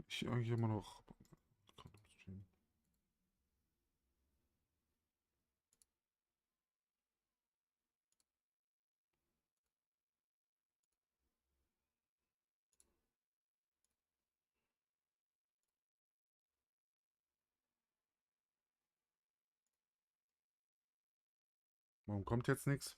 ich eigentlich immer noch. Warum kommt jetzt nichts?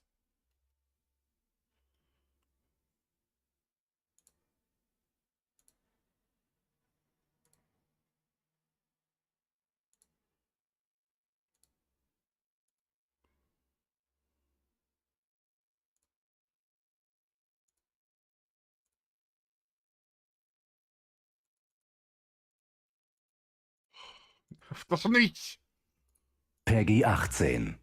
Doch nicht! Peggy 18.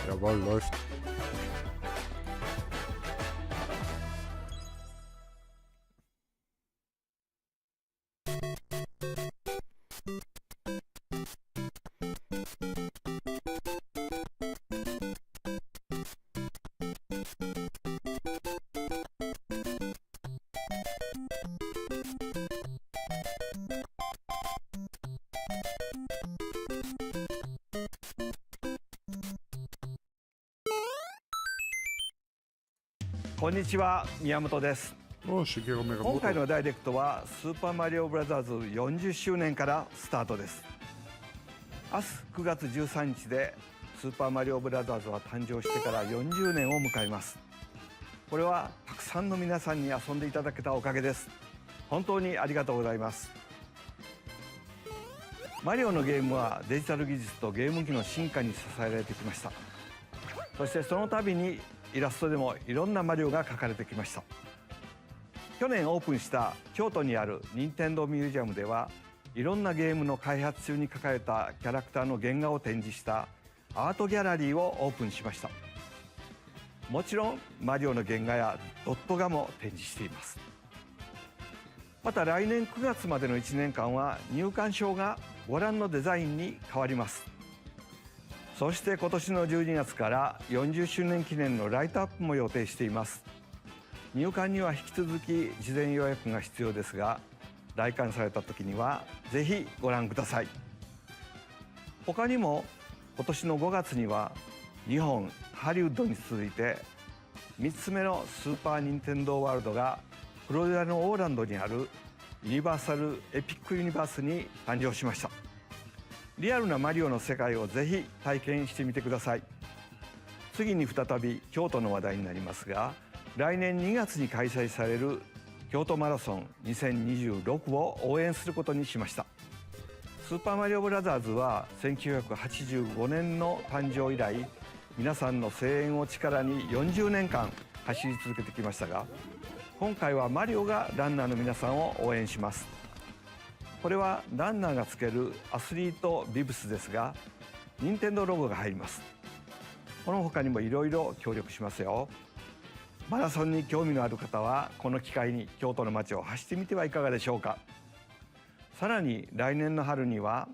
Jawohl, läuft.こんにちは、宮本です。 Oh, Shigeru 今回 Miyamoto. のダイレクトはスーパーマリオブラザーズ40周年からスタートです。明日9月13日でスーパーマリオブラザーズは誕生してから40年を迎えます。これはたくさんの皆さんに遊んでいただけたおかげです。本当にありがとうございます。マリオのゲームはデジタル技術とゲーム機の進化に支えられてきました。そしてその度にイラストでもいろんなマリオが描かれてきました。去年オープンした京都にある任天堂ミュージアムではいろんなゲームの開発中に描かれたキャラクターの原画を展示したアートギャラリーをオープンしました。もちろんマリオの原画やドット画も展示しています。また来年9月までの1年間は入館証がご覧のデザインに変わります。そして今年の12月から40周年記念のライトアップも予定しています。入館には引き続き事前予約が必要ですが、来館された時にはぜひご覧ください。他にも今年の5月には日本ハリウッドに続いて3つ目のスーパー・ニンテンドー・ワールドがフロリダのオーランドにあるユニバーサル・エピック・ユニバースに誕生しました。リアルなマリオの世界をぜひ体験してみてください。次に再び京都の話題になりますが、来年2月に開催される京都マラソン2026を応援することにしました。スーパーマリオブラザーズは1985年の誕生以来、皆さんの声援を力に40年間走り続けてきましたが、今回はマリオがランナーの皆さんを応援します。これはランナーがつけるアスリートビブスですが、任天堂ロゴが入ります。この他にもいろいろ協力しますよ。マラソンに興味のある方はこの機会に京都の街を走ってみてはいかがでしょうか。さらに来年の春には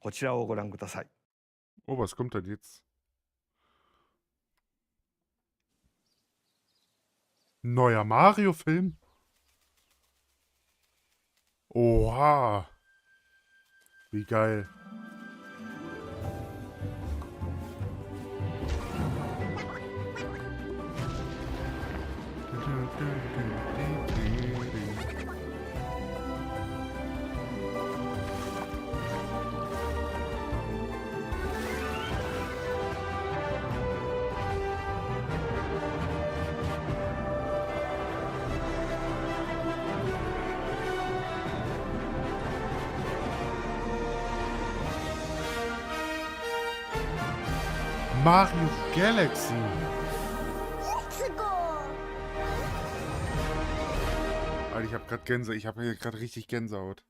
こちらをご覧ください。 Oh, was kommt denn jetzt? Neuer Mario-Film? Oha! Wie geil. Mario Galaxy. Alter, ich habe gerade Gänsehaut. Ich habe hier gerade richtig Gänsehaut.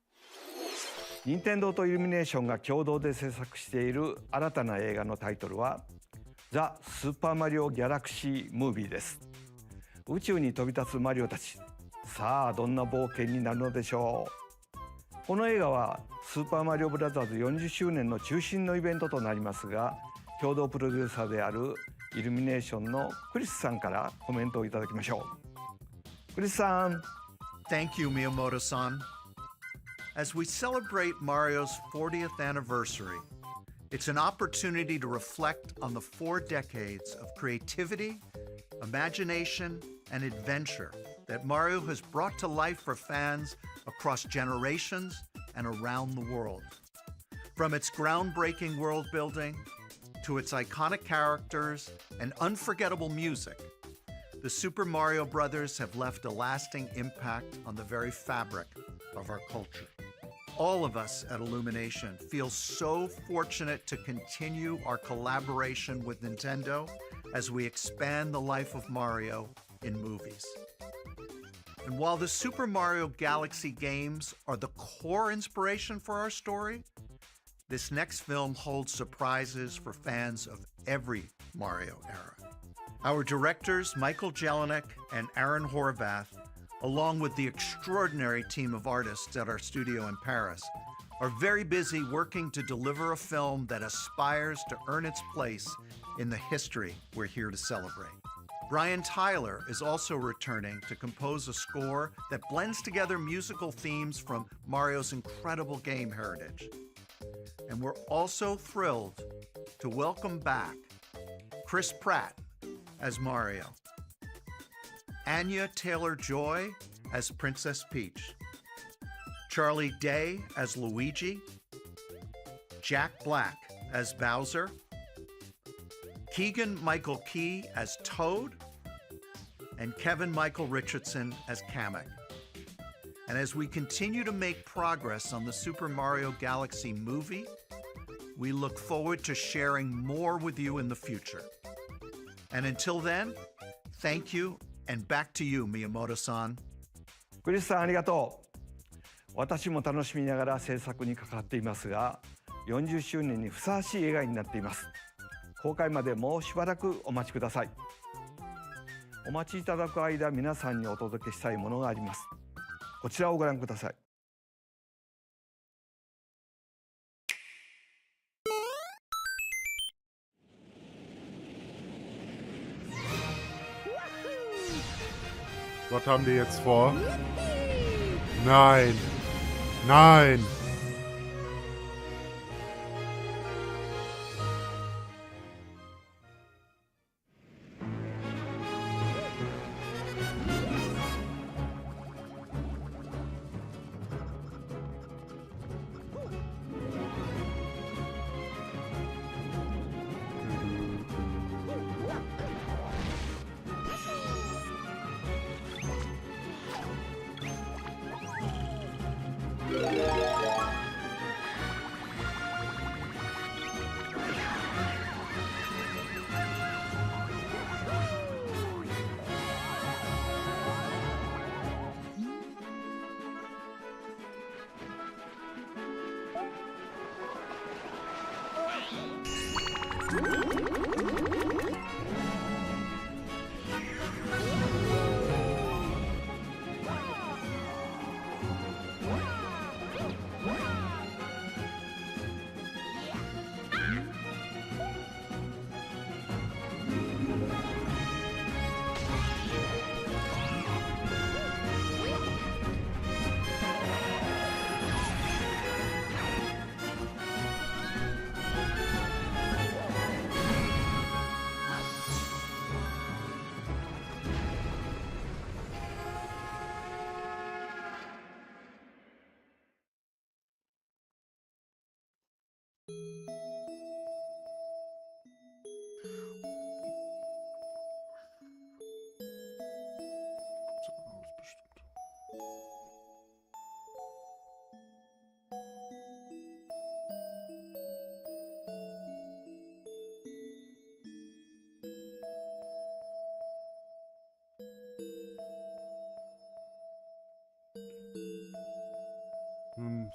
任天堂とイルミネーションが共同で制作している新たな映画のタイトルは「ザ・スーパーマリオ・ギャラクシー・ムービーです。宇宙に飛び立つマリオたち、さあどんな冒険になるのでしょう。この映画はスーパーマリオブラザーズ40周年の中心のイベントとなりますが、共同プロデューサーであるイルミネーションのクリスさんからコメントをいただきましょう。クリスさん。 Thank you, Miyamoto-san. As we celebrate Mario's 40th anniversary, it's an opportunity to reflect on the 4 decades of creativity, imagination, and adventure that Mario has brought to life for fans across generations and around the world. From its groundbreaking world building to its iconic characters and unforgettable music, the Super Mario Brothers have left a lasting impact on the very fabric of our culture. All of us at Illumination feel so fortunate to continue our collaboration with Nintendo as we expand the life of Mario in movies. And while the Super Mario Galaxy games are the core inspiration for our story, this next film holds surprises for fans of every Mario era. Our directors, Michael Jelinek and Aaron Horvath, along with the extraordinary team of artists at our studio in Paris, are very busy working to deliver a film that aspires to earn its place in the history we're here to celebrate. Brian Tyler is also returning to compose a score that blends together musical themes from Mario's incredible game heritage. And we're also thrilled to welcome back Chris Pratt as Mario, Anya Taylor-Joy as Princess Peach, Charlie Day as Luigi, Jack Black as Bowser, Keegan-Michael Key as Toad, and Kevin Michael Richardson as Kamek. And as we continue to make progress on the Super Mario Galaxy movie, we look forward to sharing more with you in the future. And until then, thank you, and back to you, Miyamoto-san. クリスさんありがとう。私も楽しみながら制作に関わっていますが、40周年にふさわしい映画になっています。公開までもうしばらくお待ちください。お待ちいただく間、皆さんにお届けしたいものがあります。こちらをご覧ください。Was haben die jetzt vor? Nein. Nein.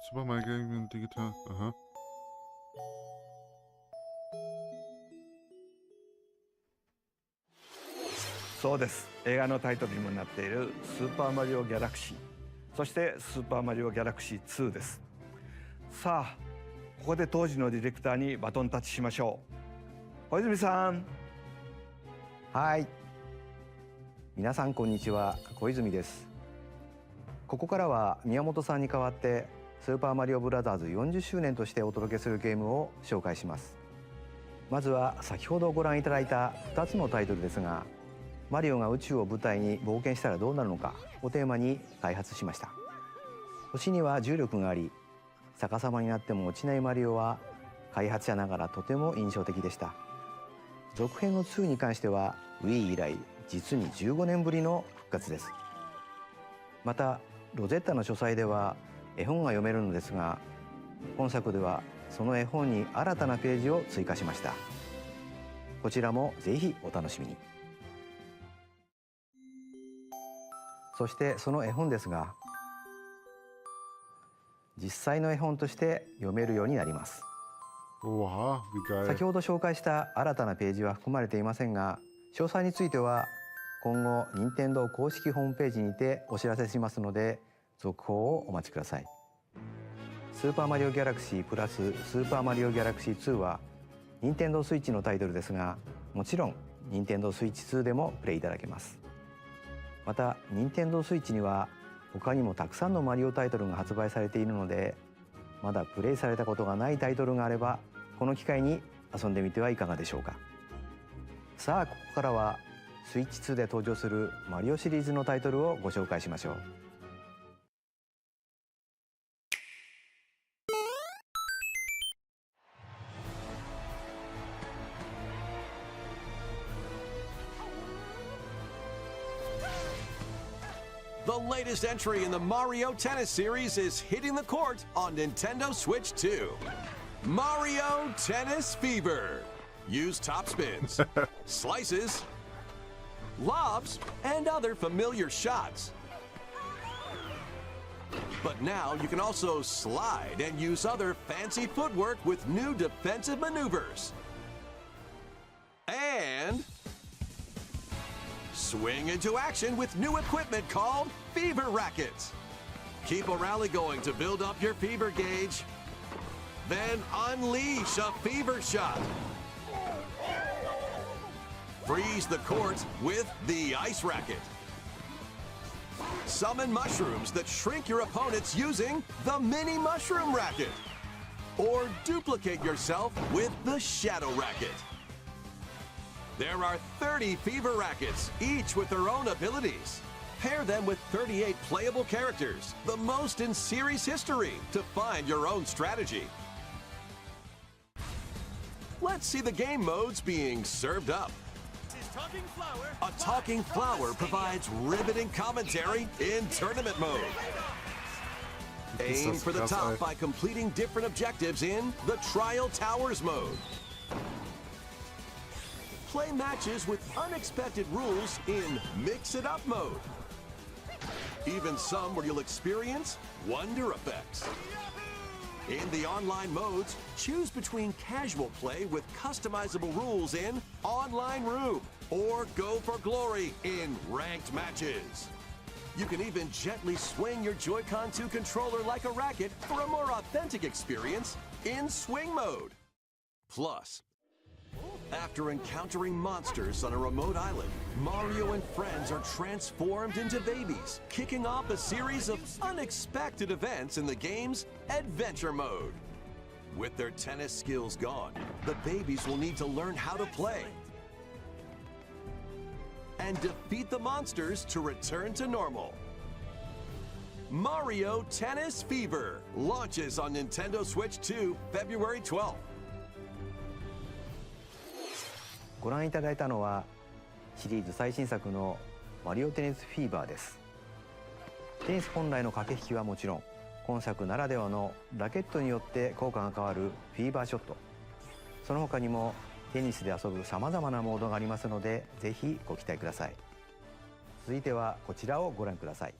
Super Mario Game digital. Aha. そうです。映画のタイトルにもなっているスーパーマリオギャラクシー、そしてスーパーマリオギャラクシー2です。さあ、ここで当時のディレクターにバトンタッチしましょう。小泉さん。はい。皆さんこんにちは、小泉です。ここからは宮本さんに代わってスーパーマリオブラザーズ40周年としてお届けするゲームを紹介します。まずは先ほどご覧いただいた2つのタイトルですが、マリオが宇宙を舞台に冒険したらどうなるのかをテーマに開発しました。星には重力があり、逆さまになっても落ちないマリオは開発者ながらとても印象的でした。続編の2に関しては Wii 以来実に15年ぶりの復活です。またロゼッタの書斎では絵本が読めるのですが、本作ではその絵本に新たなページを追加しました。こちらもぜひお楽しみに。そしてその絵本ですが、実際の絵本として読めるようになります。 Oha, wie geil. 先ほど紹介した新たなページは含まれていませんが、詳細については今後任天堂公式ホームページにてお知らせしますので、続報をお待ちください。スーパーマリオギャラクシープラススーパーマリオギャラクシー2は任天堂スイッチのタイトルですが、もちろん任天堂スイッチ2でもプレイいただけます。また任天堂スイッチには他にもたくさんのマリオタイトルが発売されているので、まだプレイされたことがないタイトルがあればこの機会に遊んでみてはいかがでしょうか。さあ、ここからはスイッチ2で登場するマリオシリーズのタイトルをご紹介しましょう。The latest entry in the Mario Tennis series is hitting the court on Nintendo Switch 2. Mario Tennis Fever. Use top spins, slices, lobs, and other familiar shots. But now you can also slide and use other fancy footwork with new defensive maneuvers. And swing into action with new equipment called Fever Rackets. Keep a rally going to build up your fever gauge. Then unleash a fever shot. Freeze the court with the Ice Racket. Summon mushrooms that shrink your opponents using the Mini Mushroom Racket. Or duplicate yourself with the Shadow Racket. There are 30 Fever Rackets, each with their own abilities. Pair them with 38 playable characters, the most in series history, to find your own strategy. Let's see the game modes being served up. A talking flower provides riveting commentary in tournament mode. Aim for the top by completing different objectives in the Trial Towers mode. Play matches with unexpected rules in Mix It Up mode. Even some where you'll experience wonder effects. In the online modes, choose between casual play with customizable rules in Online Room, or go for glory in ranked matches. You can even gently swing your Joy-Con 2 controller like a racket for a more authentic experience in Swing mode. Plus, after encountering monsters on a remote island, Mario and friends are transformed into babies, kicking off a series of unexpected events in the game's Adventure mode. With their tennis skills gone, the babies will need to learn how to play and defeat the monsters to return to normal. Mario Tennis Fever launches on Nintendo Switch 2 February 12th. ご覧いただいたのはシリーズ最新作のマリオテニスフィーバーです。テニス本来の駆け引きはもちろん、今作ならではのラケットによって効果が変わるフィーバーショット、その他にもテニスで遊ぶさまざまなモードがありますので、ぜひご期待ください。続いてはこちらをご覧ください。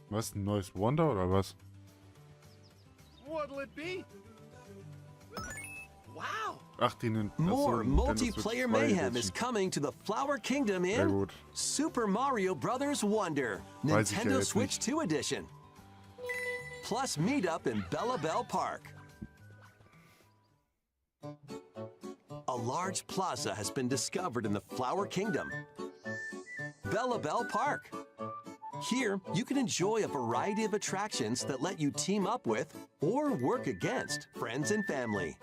Was, ein neues Wonder oder was? What'll it be? Wow! Ach, die More Nintendo Switch multiplayer 2 mayhem is Edition. coming to the Flower Kingdom Sehr in gut. Super Mario Bros. Wonder, Weiß ich ja Nintendo jetzt Switch nicht. 2 Edition. Plus meetup in Bella Bell Park. A large plaza has been discovered in the Flower Kingdom. Bella Bell Park. Here, you can enjoy a variety of attractions that let you team up with or work against friends and family.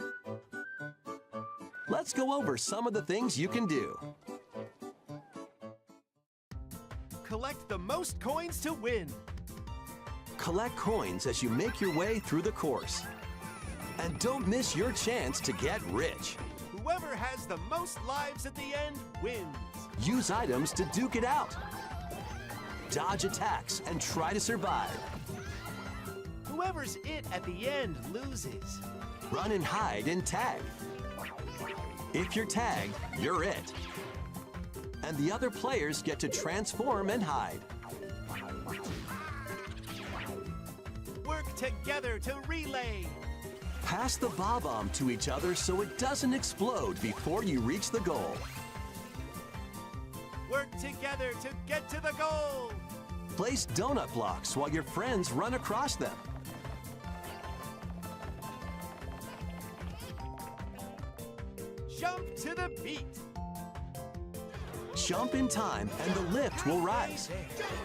Let's go over some of the things you can do. Collect the most coins to win. Collect coins as you make your way through the course. And don't miss your chance to get rich. Whoever has the most lives at the end wins. Use items to duke it out. Dodge attacks and try to survive. Whoever's it at the end loses. Run and hide and tag. If you're tagged, you're it. And the other players get to transform and hide. Work together to relay. Pass the bob-omb to each other so it doesn't explode before you reach the goal. Work together to get to the goal. Place donut blocks while your friends run across them. Jump to the beat. Jump in time and the lift will rise.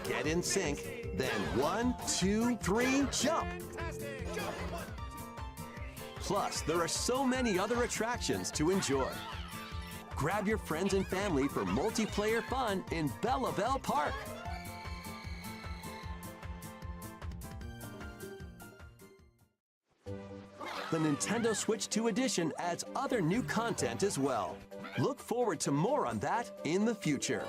Get in sync, then 1, 2, 3, jump! Plus, there are so many other attractions to enjoy. Grab your friends and family for multiplayer fun in Bella Bell Park. The Nintendo Switch 2 Edition adds other new content as well. Look forward to more on that in the future.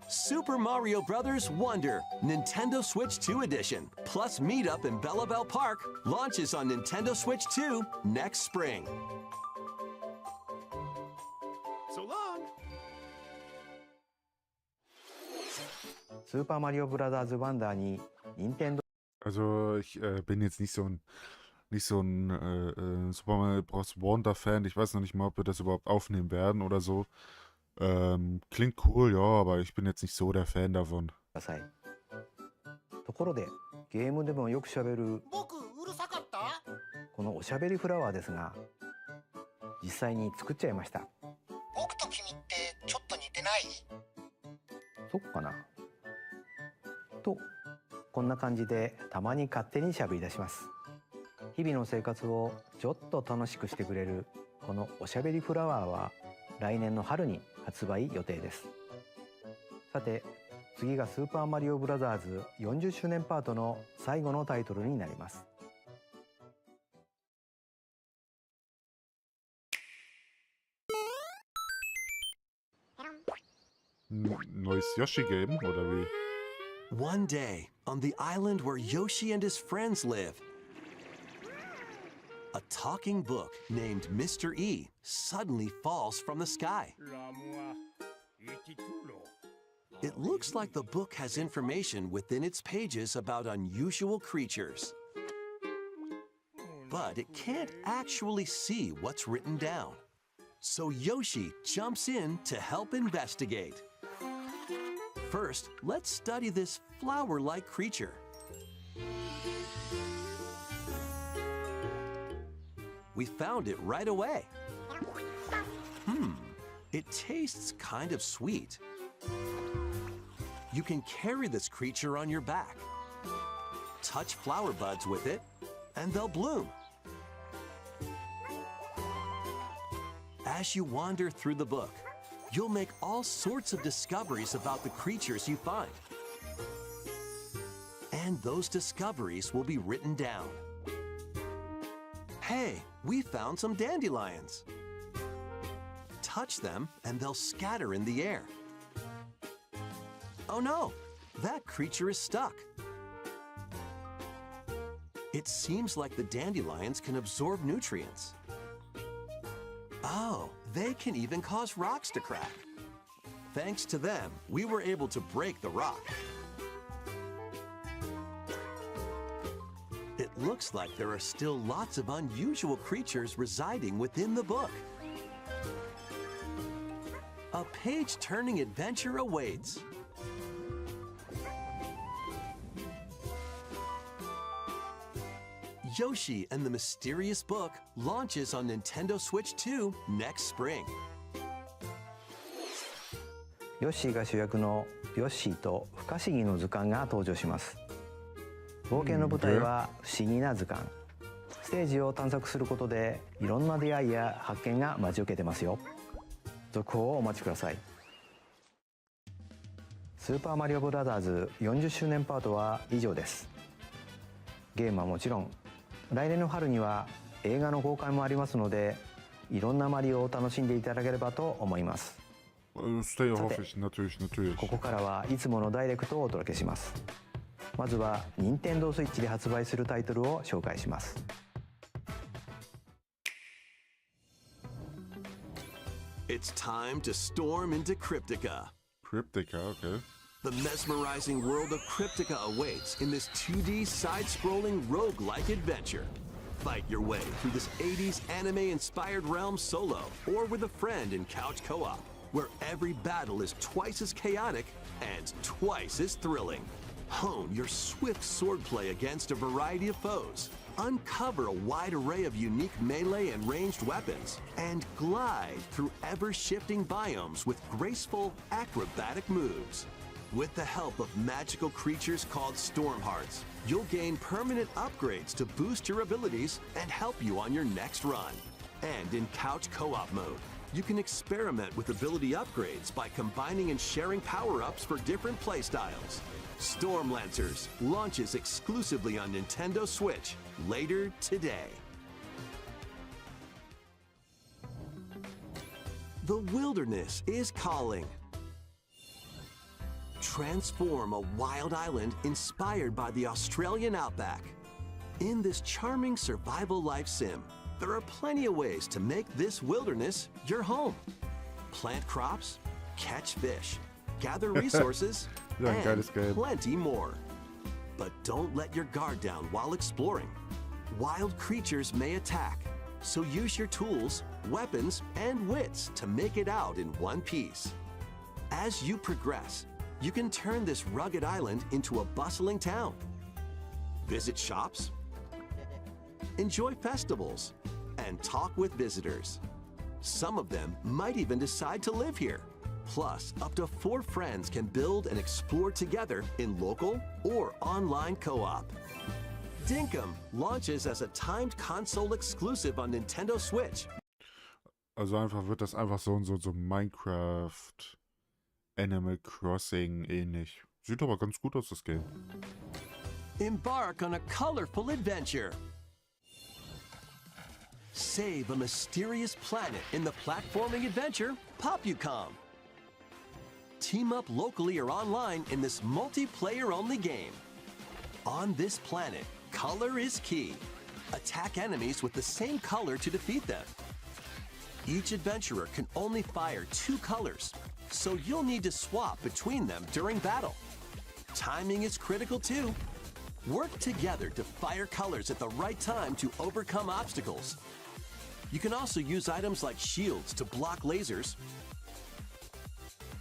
Super Mario Bros. Wonder, Nintendo Switch 2 Edition, plus meetup in Bella Bell Park, launches on Nintendo Switch 2 next spring. So long. スーパーマリオブラザーズワンダーに任天堂 Also ich bin jetzt nicht so ein Super Mario Bros. Wonder Fan. Ich weiß noch nicht mal, ob wir das überhaupt aufnehmen werden oder so. Klingt cool, ja, aber ich bin jetzt nicht so der Fan davon. ください。ところでゲームでもよくしゃべる僕うるさかった？このおしゃべりフラワーですが、実際に作っちゃいました。僕と君ってちょっと似てない？そっかな。とこんな感じでたまに勝手にしゃべり出します。日々の生活をちょっと楽しくしてくれるこのおしゃべりフラワーは来年の春に発売予定です。さて次がスーパーマリオブラザーズ40周年パートの最後のタイトルになります。Neues Yoshi-Game oder wie? One day, on the island where Yoshi and his friends live, a talking book named Mr. E suddenly falls from the sky. It looks like the book has information within its pages about unusual creatures. But it can't actually see what's written down. So Yoshi jumps in to help investigate. First, let's study this flower-like creature. We found it right away. It tastes kind of sweet. You can carry this creature on your back. Touch flower buds with it, and they'll bloom. As you wander through the book, you'll make all sorts of discoveries about the creatures you find. And those discoveries will be written down. Hey, we found some dandelions. Touch them and they'll scatter in the air. Oh no, that creature is stuck. It seems like the dandelions can absorb nutrients. Oh, they can even cause rocks to crack. Thanks to them, we were able to break the rock. It Looks like there are still lots of unusual creatures residing within the book. A page-turning adventure awaits. Yoshi and the Mysterious Book launches on Nintendo Switch 2 next spring. ヨッシーが主役のヨッシーと不可思議の図鑑が登場します。冒険の舞台は不思議な図鑑。ステージを探索することでいろんな出会いや発見が待ち受けてますよ。続報をお待ちください。スーパーマリオブラザーズ40周年パートは以上です。ゲームはもちろん、来年の春には映画の公開もありますので、いろんなマリオを楽しんでいただければと思います。Stay hoffe ich, natürlich. ここからはいつものダイレクトをお届けします。まずは任天堂スイッチで発売するタイトルを紹介します。It's time to storm into Cryptica. Cryptica, okay. The mesmerizing world of Cryptica awaits in this 2D side-scrolling roguelike adventure. Fight your way through this 80s anime-inspired realm solo or with a friend in couch co-op, where every battle is twice as chaotic and twice as thrilling. Hone your swift swordplay against a variety of foes, uncover a wide array of unique melee and ranged weapons, and glide through ever-shifting biomes with graceful, acrobatic moves. With the help of magical creatures called Storm Hearts, you'll gain permanent upgrades to boost your abilities and help you on your next run. And in couch co-op mode, you can experiment with ability upgrades by combining and sharing power-ups for different playstyles. Storm Lancers launches exclusively on Nintendo Switch later today. The wilderness is calling. Transform a wild island inspired by the Australian outback. In this charming survival life sim, there are plenty of ways to make this wilderness your home. Plant crops, catch fish, gather resources, and plenty more. But don't let your guard down while exploring. Wild creatures may attack, so use your tools, weapons, and wits to make it out in one piece. As you progress, you can turn this rugged island into a bustling town. Visit shops, enjoy festivals, and talk with visitors. Some of them might even decide to live here. Plus, up to 4 friends can build and explore together in local or online co-op. Dinkum launches as a timed console exclusive on Nintendo Switch. Also wird das einfach so Minecraft, Animal Crossing ähnlich. Sieht aber ganz gut aus, das Game. Embark on a colorful adventure. Save a mysterious planet in the platforming adventure Pario. Team up locally or online in this multiplayer-only game. On this planet, color is key. Attack enemies with the same color to defeat them. Each adventurer can only fire 2 colors, so you'll need to swap between them during battle. Timing is critical too. Work together to fire colors at the right time to overcome obstacles. You can also use items like shields to block lasers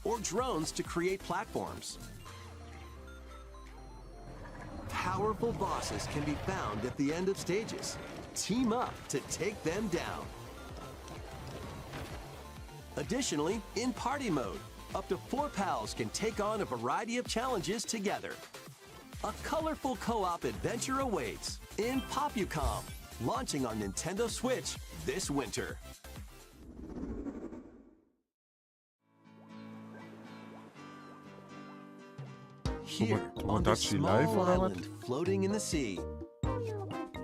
or drones to create platforms. Powerful bosses can be found at the end of stages. Team up to take them down. Additionally, in party mode, up to 4 pals can take on a variety of challenges together. A colorful co-op adventure awaits in Pario, launching on Nintendo Switch this winter. Here, on this small island floating in the sea,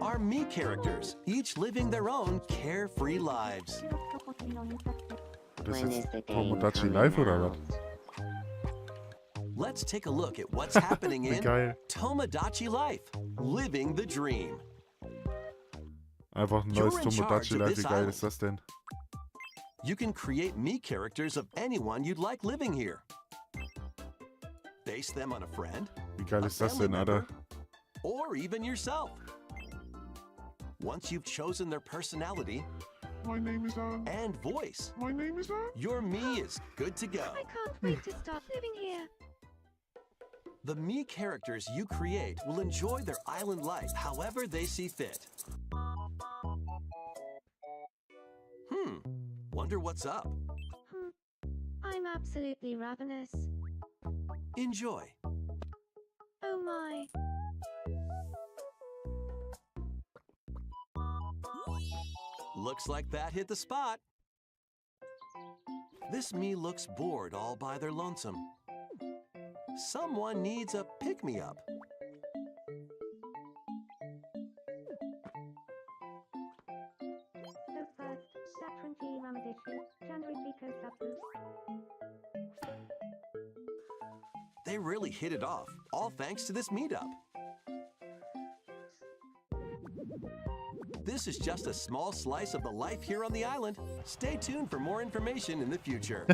are me characters, each living their own carefree lives. Das ist jetzt Tomodachi Live oder was? Let's take a look at what's happening in Geil. Tomodachi Life, Living the Dream. Einfach ein neues Tomodachi Live, wie geil ist das denn? You can create me characters of anyone you'd like living here. Base them on a friend, Wie geil ist das denn, Alter? or even yourself. Once you've chosen their personality My name is and voice, My name is your Mii is good to go. I can't wait to start living here. The Mii characters you create will enjoy their island life however they see fit. Wonder what's up? I'm absolutely ravenous. Enjoy. Oh my. Looks like that hit the spot. This Mii looks bored all by their lonesome. Someone needs a pick-me-up. So first, Satranti Ramadishu, Chandri Pico Subgroup. They really hit it off, all thanks to this meetup. This is just a small slice of the life here on the island. Stay tuned for more information in the future.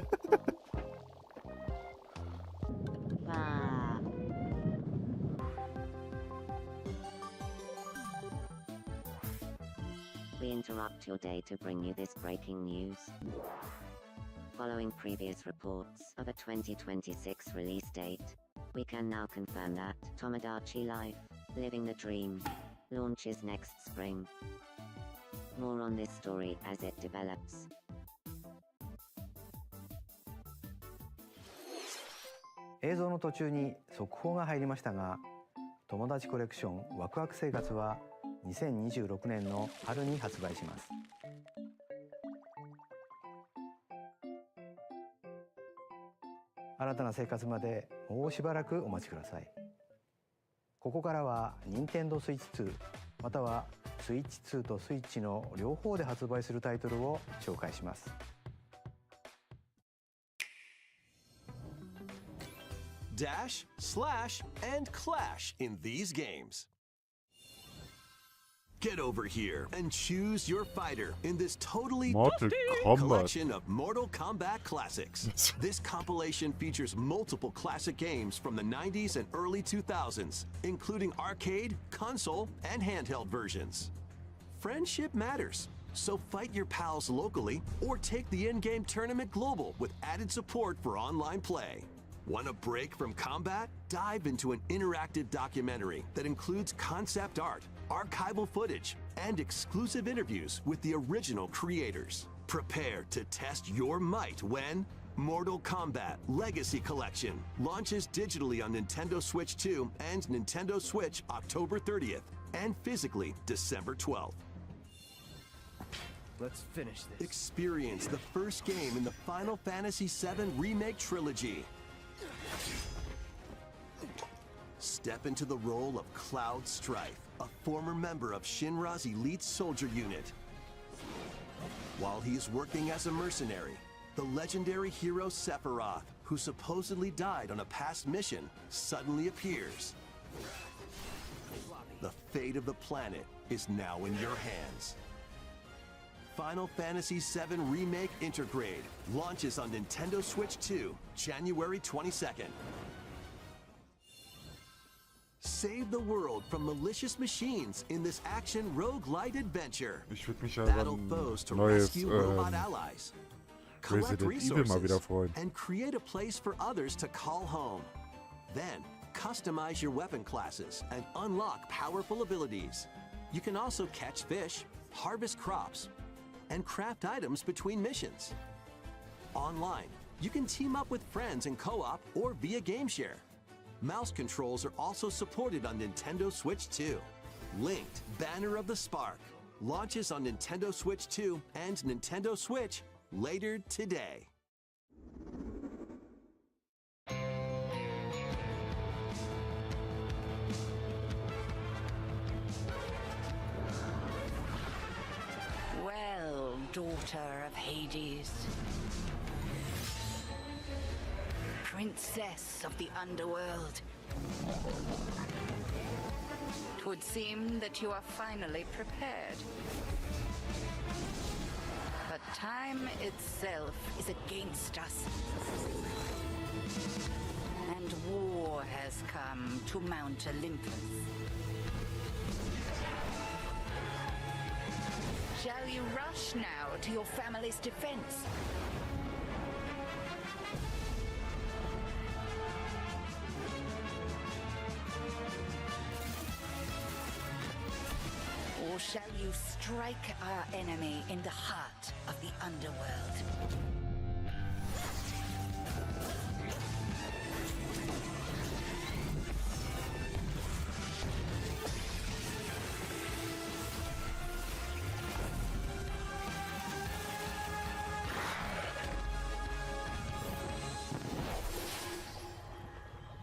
We interrupt your day to bring you this breaking news. Following previous reports of a 2026 release date, we can now confirm that Tomodachi Life, Living the Dream, launches next spring. More on this story as it develops. 映像の途中に速報が入りましたが、友達コレクションワクワク生活は2026年の春に発売します。新たな生活までもうしばらくお待ちください。ここからは任天堂スイッチ2またはスイッチ2とスイッチの両方で発売するタイトルを紹介します。Dash, slash, and clash in these games. Get over here and choose your fighter in this totally Mortal Kombat collection of Mortal Kombat classics. This compilation features multiple classic games from the 90s and early 2000s, including arcade, console, and handheld versions. Friendship matters, so fight your pals locally or take the in-game tournament global with added support for online play. Want a break from combat? Dive into an interactive documentary that includes concept art, archival footage, and exclusive interviews with the original creators. Prepare to test your might when Mortal Kombat Legacy Collection launches digitally on Nintendo Switch 2 and Nintendo Switch October 30th and physically December 12th. Let's finish this. Experience the first game in the Final Fantasy VII Remake Trilogy. Step into the role of Cloud Strife, a former member of Shinra's elite soldier unit. While he is working as a mercenary, the legendary hero Sephiroth, who supposedly died on a past mission, suddenly appears. The fate of the planet is now in your hands. Final Fantasy VII Remake Intergrade launches on Nintendo Switch 2, January 22nd. Save the world from malicious machines in this action roguelite adventure. Ich würde mich ja Battle über foes to ein neues rescue robot allies. Collect Resident Evil mal wieder resources freuen. and create a place for others to call home. Then, customize your weapon classes and unlock powerful abilities. You can also catch fish, harvest crops, and craft items between missions. Online, you can team up with friends in co-op or via game share. Mouse controls are also supported on Nintendo Switch 2. Linked Banner of the Spark launches on Nintendo Switch 2 and Nintendo Switch later today. Well, daughter of Hades, princess of the underworld, 'twould seem that you are finally prepared. But time itself is against us, and war has come to Mount Olympus. Shall you rush now to your family's defense? Or shall you strike our enemy in the heart of the underworld?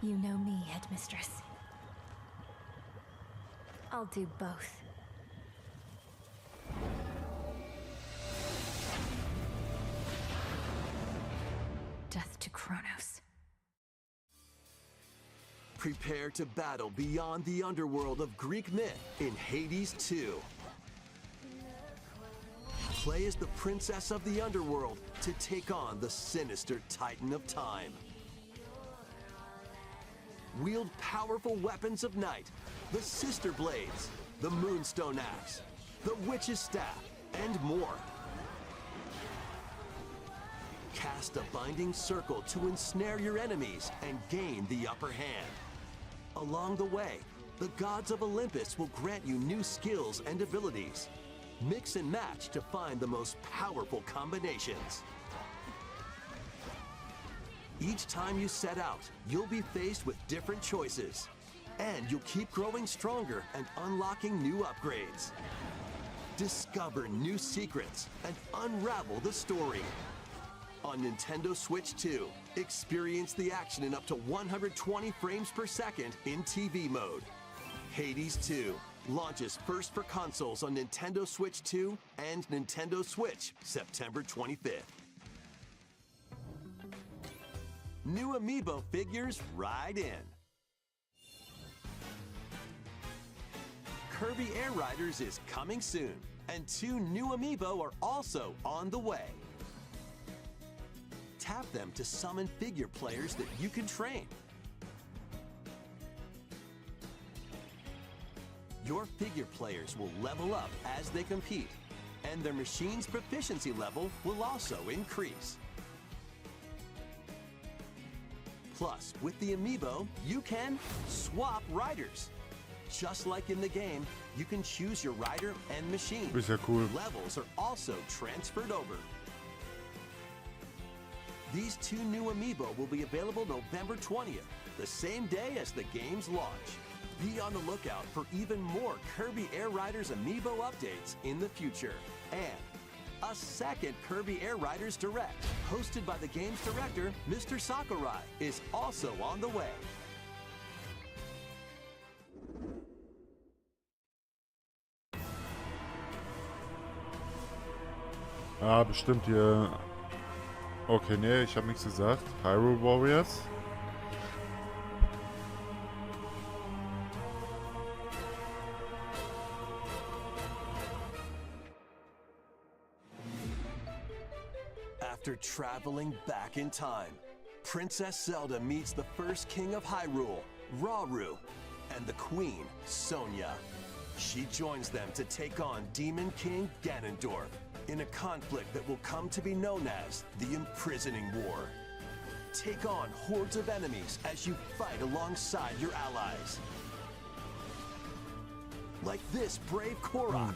You know me, Headmistress. I'll do both. Death to Kronos. Prepare to battle beyond the underworld of Greek myth in Hades 2. Play as the princess of the underworld to take on the sinister Titan of Time. Wield powerful weapons of night, the Sister Blades, the Moonstone Axe, the Witch's Staff, and more. Cast a binding circle to ensnare your enemies and gain the upper hand. Along the way, the gods of Olympus will grant you new skills and abilities. Mix and match to find the most powerful combinations. Each time you set out, you'll be faced with different choices. And you'll keep growing stronger and unlocking new upgrades. Discover new secrets and unravel the story. On Nintendo Switch 2, experience the action in up to 120 frames per second in TV mode. Hades 2 launches first for consoles on Nintendo Switch 2 and Nintendo Switch September 25th. New Amiibo figures ride in. Kirby Air Riders is coming soon, and 2 new Amiibo are also on the way. Tap them to summon figure players that you can train. Your figure players will level up as they compete, and their machine's proficiency level will also increase. Plus, with the Amiibo, you can swap riders. Just like in the game, you can choose your rider and machine. Ist ja cool. Levels are also transferred over. These 2 new Amiibo will be available November 20th, the same day as the game's launch. Be on the lookout for even more Kirby Air Riders Amiibo updates in the future. And a second Kirby Air Riders Direct, hosted by the game's director, Mr. Sakurai, is also on the way. Ah, bestimmt hier. Okay, nee, ich habe nichts gesagt. Hyrule Warriors. After traveling back in time, Princess Zelda meets the first king of Hyrule, Rauru, and the queen, Sonia. She joins them to take on Demon King Ganondorf in a conflict that will come to be known as the Imprisoning War. Take on hordes of enemies as you fight alongside your allies. Like this brave Korok.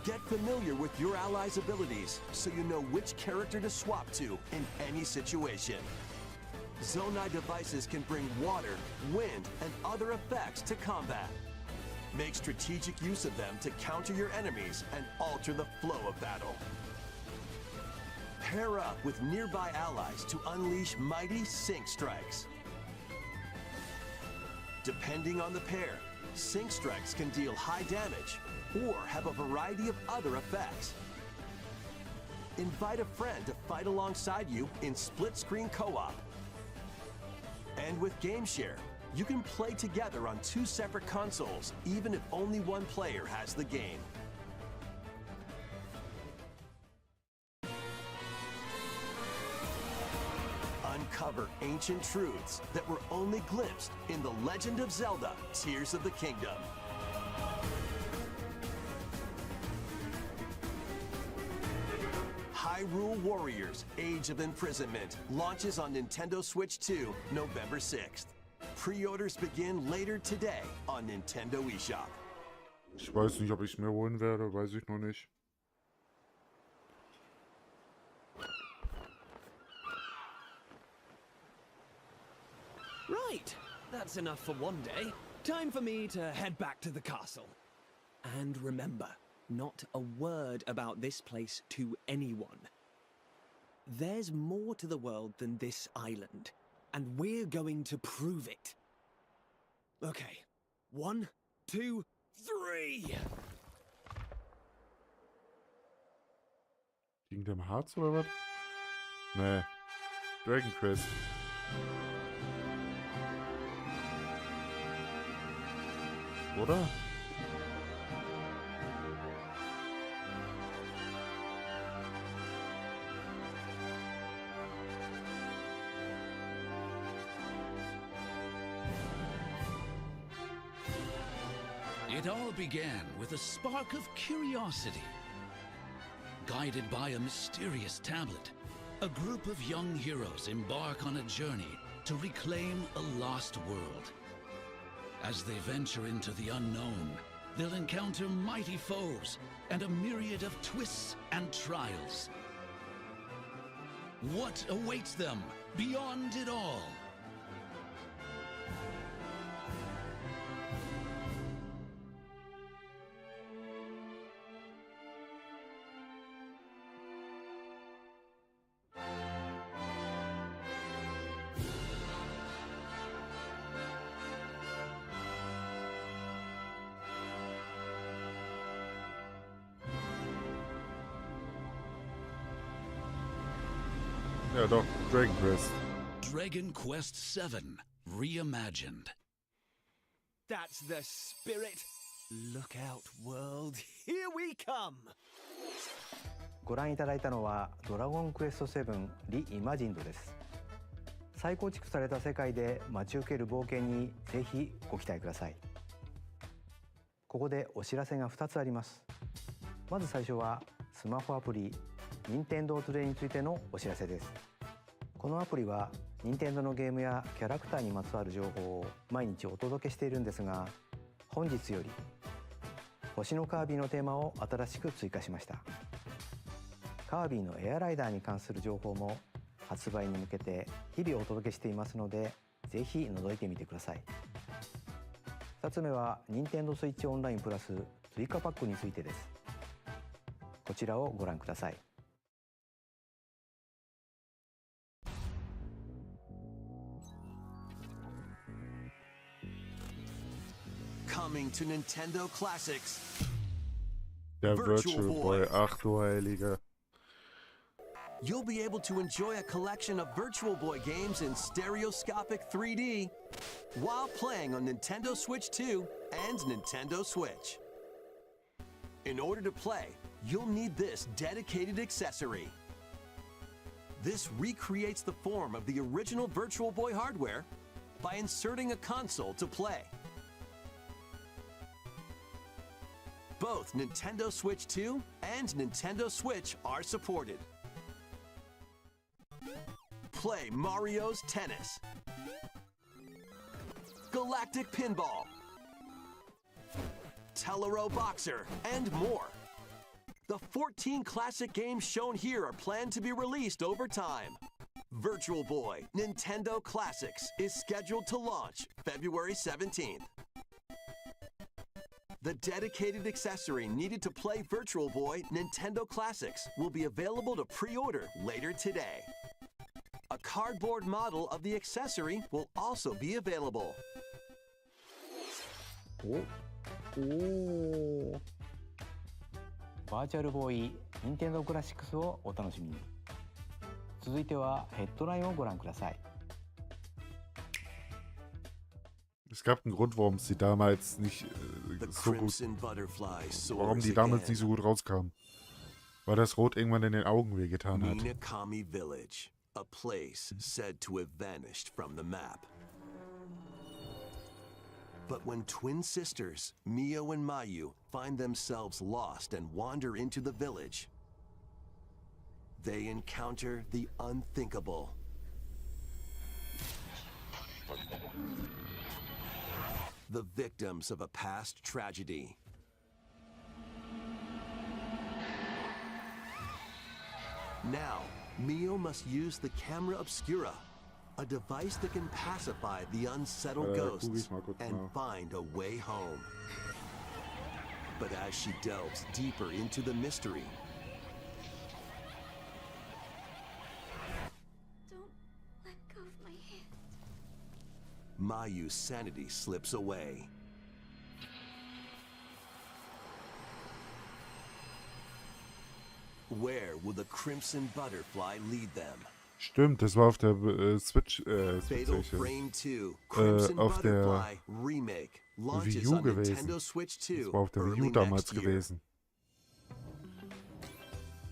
Get familiar with your allies' abilities so you know which character to swap to in any situation. Zonai devices can bring water, wind, and other effects to combat. Make strategic use of them to counter your enemies and alter the flow of battle. Pair up with nearby allies to unleash mighty sync strikes. Depending on the pair, sync strikes can deal high damage or have a variety of other effects. Invite a friend to fight alongside you in split-screen co-op. And with GameShare, you can play together on 2 separate consoles, even if only one player has the game. Uncover ancient truths that were only glimpsed in The Legend of Zelda: Tears of the Kingdom. Hyrule Warriors: Age of Imprisonment launches on Nintendo Switch 2 November 6th. Pre-orders begin later today on Nintendo eShop. Ich weiß nicht, ob ich es mir holen werde, weiß ich noch nicht. Right, that's enough for one day. Time for me to head back to the castle. And remember, not a word about this place to anyone. There's more to the world than this island, and we're going to prove it. Okay, 1, 2, 3! Kingdom Hearts oder was? Nee. Dragon Quest. Oder? It all began with a spark of curiosity. Guided by a mysterious tablet, a group of young heroes embark on a journey to reclaim a lost world. As they venture into the unknown, they'll encounter mighty foes and a myriad of twists and trials. What awaits them beyond it all? Ja doch, Dragon Quest. Dragon Quest VII Reimagined. That's the spirit. Look out, world. Here we come! ご覧いただいたのはドラゴンクエスト7リイマジンドです。再構築された世界で待ち受ける冒険にぜひご期待ください。ここでお知らせが2つあります。まず最初はスマホアプリ任天堂トゥデイについてのお知らせです。このアプリは任天堂のゲームやキャラクターにまつわる情報を毎日お届けしているんですが、本日より星のカービィのテーマを新しく追加しました。カービィのエアライダーに関する情報も発売に向けて日々お届けしていますので、ぜひ覗いてみてください。2つ目は任天堂スイッチオンラインプラス追加パックについてです。こちらをご覧ください。Coming to Nintendo Classics. Der Virtual Boy, ach du Heiliger. You'll be able to enjoy a collection of Virtual Boy games in stereoscopic 3D while playing on Nintendo Switch 2 and Nintendo Switch. In order to play, you'll need this dedicated accessory. This recreates the form of the original Virtual Boy hardware by inserting a console to play. Both Nintendo Switch 2 and Nintendo Switch are supported. Play Mario's Tennis, Galactic Pinball, Telero Boxer, and more. The 14 classic games shown here are planned to be released over time. Virtual Boy Nintendo Classics is scheduled to launch February 17th. The dedicated accessory needed to play Virtual Boy Nintendo Classics will be available to pre-order later today. A cardboard model of the accessory will also be available. バーチャルボーイ任天堂クラシックスをお楽しみに。続いてはヘッドラインをご覧ください。Es gab einen Grund, warum sie damals nicht so gut, warum die damals nicht so gut rauskamen. Weil das Rot irgendwann in den Augen wehgetan hat. Minakami Village, a place said to have vanished from the map. But when twin sisters, Mio and Mayu, find themselves lost and wander into the village, they encounter the unthinkable. The victims of a past tragedy. Now, Mio must use the camera obscura, a device that can pacify the unsettled ghosts and find a way home. But as she delves deeper into the mystery, Don't let go of my hand. Mayu's sanity slips away. Where will the Crimson Butterfly lead them? Stimmt, das war auf der Switch, Fatal Frame 2 auf Crimson der Butterfly Remake Wii launches U on gewesen. Nintendo Switch 2 Das war auf der Wii U early damals next year. gewesen.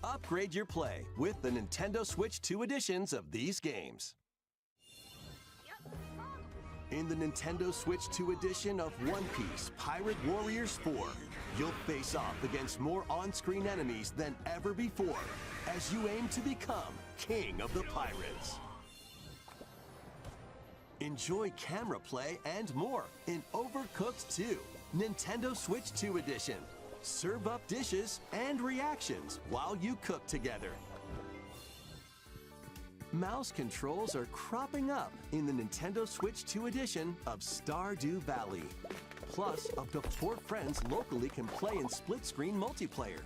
Upgrade your play with the Nintendo Switch 2 editions of these games. In the Nintendo Switch 2 edition of One Piece Pirate Warriors 4, you'll face off against more on-screen enemies than ever before as you aim to become King of the Pirates. Enjoy camera play and more in Overcooked 2, Nintendo Switch 2 edition. Serve up dishes and reactions while you cook together. Mouse controls are cropping up in the Nintendo Switch 2 edition of Stardew Valley. Plus, up to 4 friends locally can play in split-screen multiplayer.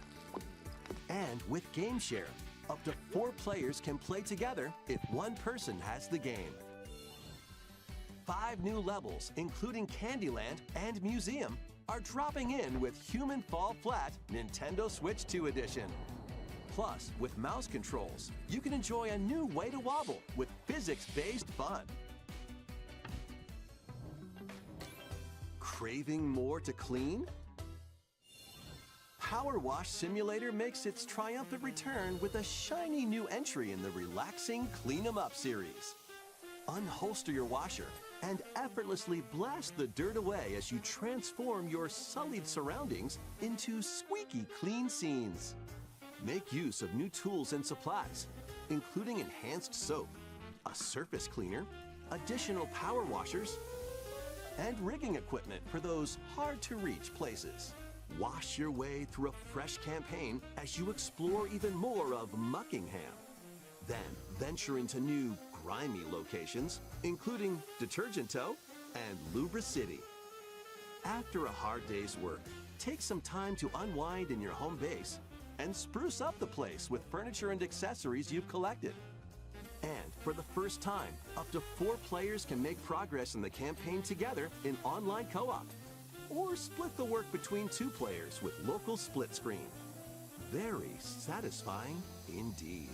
And with Game Share, up to 4 players can play together if one person has the game. 5 new levels, including Candyland and Museum, are dropping in with Human Fall Flat Nintendo Switch 2 edition. Plus, with mouse controls, you can enjoy a new way to wobble with physics-based fun. Craving more to clean? Power Wash Simulator makes its triumphant return with a shiny new entry in the relaxing Clean 'em Up series. Unholster your washer and effortlessly blast the dirt away as you transform your sullied surroundings into squeaky clean scenes. Make use of new tools and supplies, including enhanced soap, a surface cleaner, additional power washers, and rigging equipment for those hard-to-reach places. Wash your way through a fresh campaign as you explore even more of Muckingham. Then venture into new, grimy locations, including Detergent Toe and Lubra City. After a hard day's work, take some time to unwind in your home base and spruce up the place with furniture and accessories you've collected. And for the first time, up to 4 players can make progress in the campaign together in online co-op, or split the work between 2 players with local split screen. Very satisfying indeed.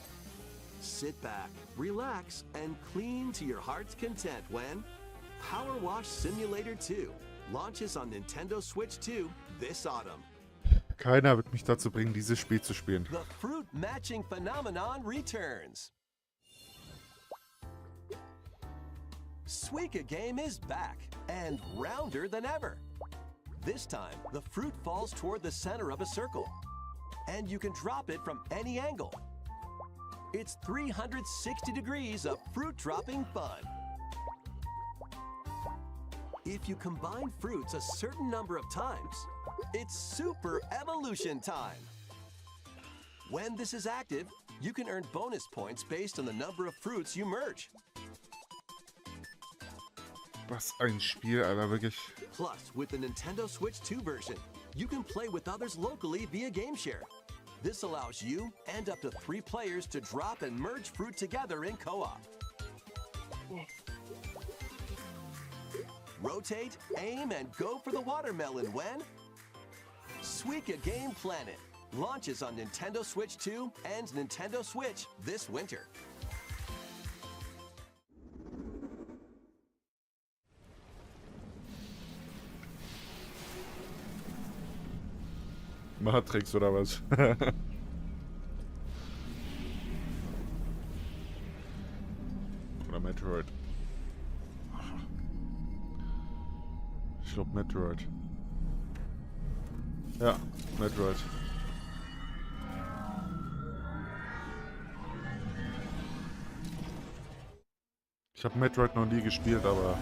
Sit back, relax, and clean to your heart's content when Power Wash Simulator 2 launches on Nintendo Switch 2 this autumn. Keiner wird mich dazu bringen, dieses Spiel zu spielen. The fruit matching phenomenon returns. Suika Game is back and rounder than ever. This time, the fruit falls toward the center of a circle, and you can drop it from any angle. It's 360 degrees of fruit dropping fun. If you combine fruits a certain number of times, it's super evolution time. When this is active, you can earn bonus points based on the number of fruits you merge. Was ein Spiel, Alter, wirklich. Plus, with the Nintendo Switch 2 version, you can play with others locally via Game Share. This allows you and up to 3 players to drop and merge fruit together in co-op. Rotate, aim, and go for the watermelon when Suika Game Planet launches on Nintendo Switch 2 and Nintendo Switch this winter. Matrix oder was? Oder Metroid. Ich glaube Metroid. Ja, Metroid. Ich habe Metroid noch nie gespielt, aber...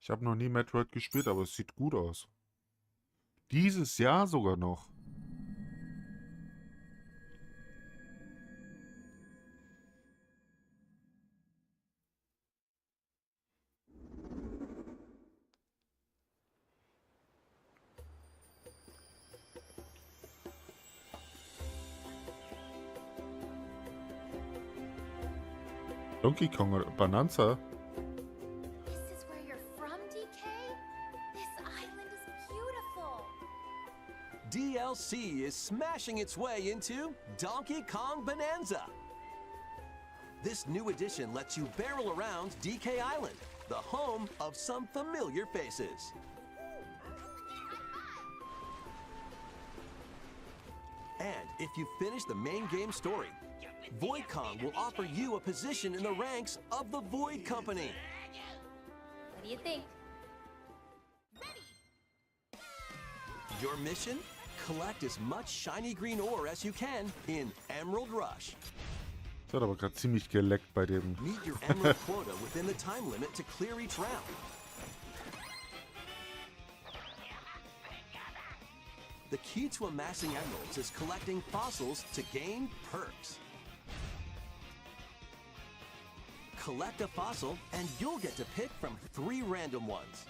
Ich habe noch nie Metroid gespielt, aber es sieht gut aus. Dieses Jahr sogar noch. Donkey Kong oder Bonanza? DLC is smashing its way into Donkey Kong Bonanza. This new edition lets you barrel around DK Island, the home of some familiar faces. And if you finish the main game story, Void Kong will offer you a position in the ranks of the Void Company. What do you think? Your mission? Collect as much shiny green ore as you can in Emerald Rush. Das hat aber gerade ziemlich geleckt bei dem. Meet your emerald quota within the time limit to clear each round. The key to amassing emeralds is collecting fossils to gain perks. Collect a fossil and you'll get to pick from 3 random ones.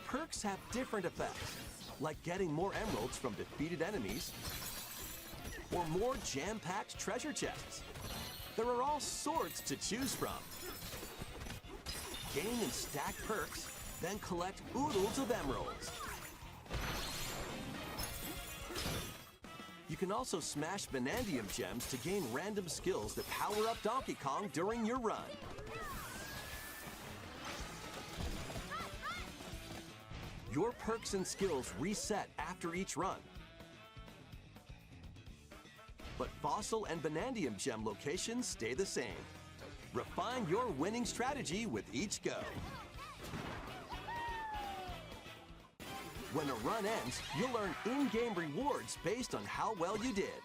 Perks have different effects, like getting more emeralds from defeated enemies, or more jam-packed treasure chests. There are all sorts to choose from. Gain and stack perks, then collect oodles of emeralds. You can also smash Vanadium gems to gain random skills that power up Donkey Kong during your run. Your perks and skills reset after each run. But Fossil and Vanadium gem locations stay the same. Refine your winning strategy with each go. When a run ends, you'll earn in-game rewards based on how well you did.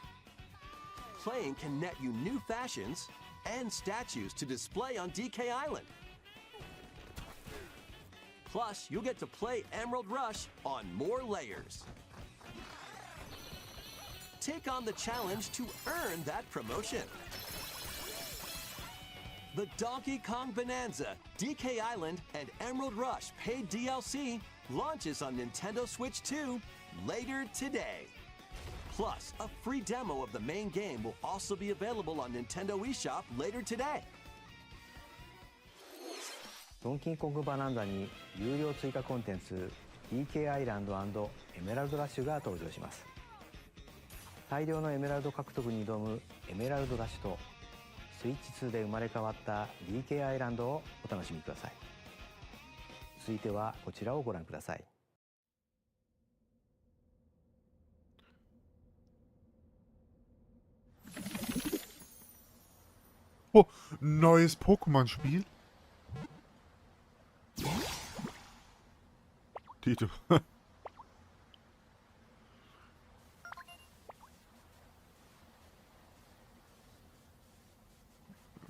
Playing can net you new fashions and statues to display on DK Island. Plus, you'll get to play Emerald Rush on more layers. Take on the challenge to earn that promotion. The Donkey Kong Bonanza, DK Island, and Emerald Rush paid DLC launches on Nintendo Switch 2 later today. Plus, a free demo of the main game will also be available on Nintendo eShop later today. ドンキーコングバナンザに有料追加コンテンツ DK アイランド&エメラルドラッシュが登場します。大量のエメラルド獲得に挑むエメラルドラッシュとスイッチ2で生まれ変わった DK アイランドをお楽しみください。続いてはこちらをご覧ください。Oh, neues Pokémon-Spiel? Tito.